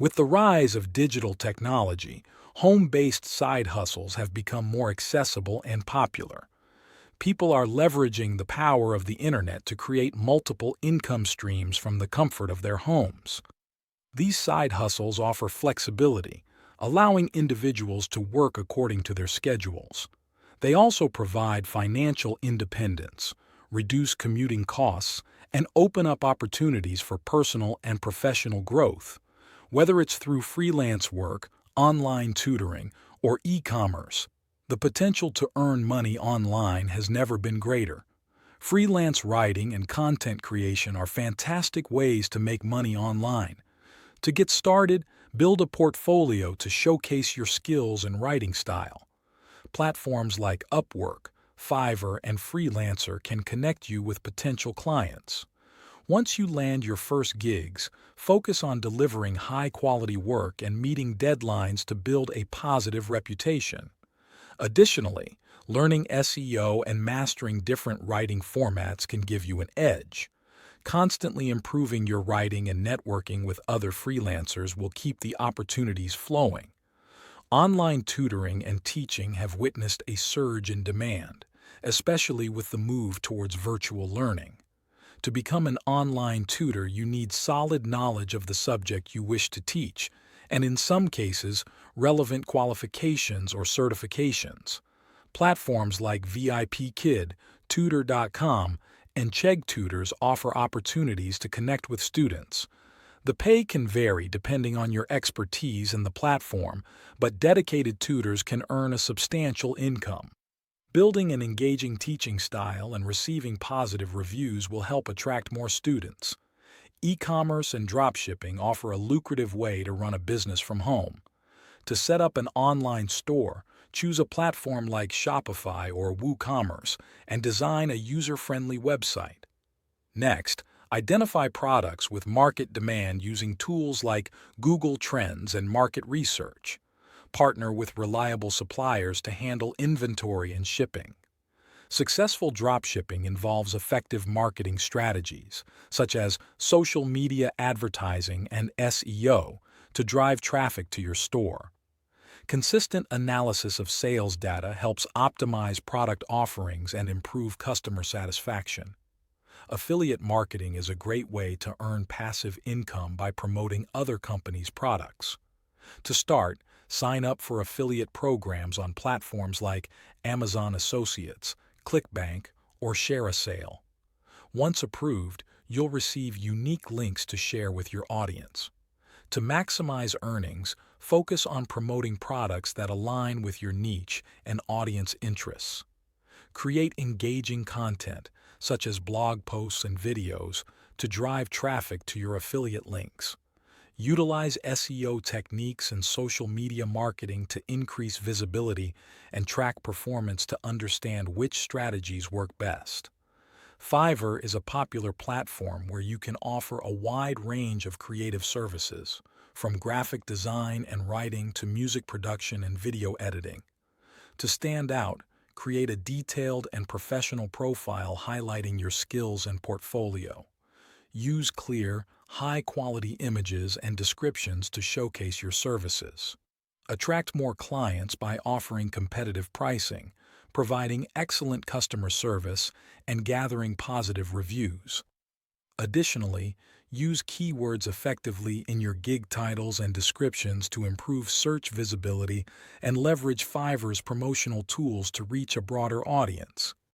With the rise of digital technology, home-based side hustles have become more accessible and popular. People are leveraging the power of the internet to create multiple income streams from the comfort of their homes. These side hustles offer flexibility, allowing individuals to work according to their schedules. They also provide financial independence, reduce commuting costs, and open up opportunities for personal and professional growth. Whether it's through freelance work, online tutoring, or e-commerce, the potential to earn money online has never been greater. Freelance writing and content creation are fantastic ways to make money online. To get started, build a portfolio to showcase your skills and writing style. Platforms like Upwork, Fiverr, and Freelancer can connect you with potential clients. Once you land your first gigs, focus on delivering high-quality work and meeting deadlines to build a positive reputation. Additionally, learning SEO and mastering different writing formats can give you an edge. Constantly improving your writing and networking with other freelancers will keep the opportunities flowing. Online tutoring and teaching have witnessed a surge in demand, especially with the move towards virtual learning. To become an online tutor, you need solid knowledge of the subject you wish to teach, and in some cases, relevant qualifications or certifications. Platforms like VIPKid, Tutor.com, and Chegg Tutors offer opportunities to connect with students. The pay can vary depending on your expertise and the platform, but dedicated tutors can earn a substantial income. Building an engaging teaching style and receiving positive reviews will help attract more students. E-commerce and dropshipping offer a lucrative way to run a business from home. To set up an online store, choose a platform like Shopify or WooCommerce and design a user-friendly website. Next, identify products with market demand using tools like Google Trends and market research. Partner with reliable suppliers to handle inventory and shipping. Successful dropshipping involves effective marketing strategies, such as social media advertising and SEO, to drive traffic to your store. Consistent analysis of sales data helps optimize product offerings and improve customer satisfaction. Affiliate marketing is a great way to earn passive income by promoting other companies' products. To start, sign up for affiliate programs on platforms like Amazon Associates, ClickBank, or ShareASale. Once approved, you'll receive unique links to share with your audience. To maximize earnings, focus on promoting products that align with your niche and audience interests. Create engaging content, such as blog posts and videos, to drive traffic to your affiliate links. Utilize SEO techniques and social media marketing to increase visibility and track performance to understand which strategies work best. Fiverr is a popular platform where you can offer a wide range of creative services, from graphic design and writing to music production and video editing. To stand out, create a detailed and professional profile highlighting your skills and portfolio. Use clear, high-quality images and descriptions to showcase your services. Attract more clients by offering competitive pricing, providing excellent customer service, and gathering positive reviews. Additionally, use keywords effectively in your gig titles and descriptions to improve search visibility and leverage Fiverr's promotional tools to reach a broader audience.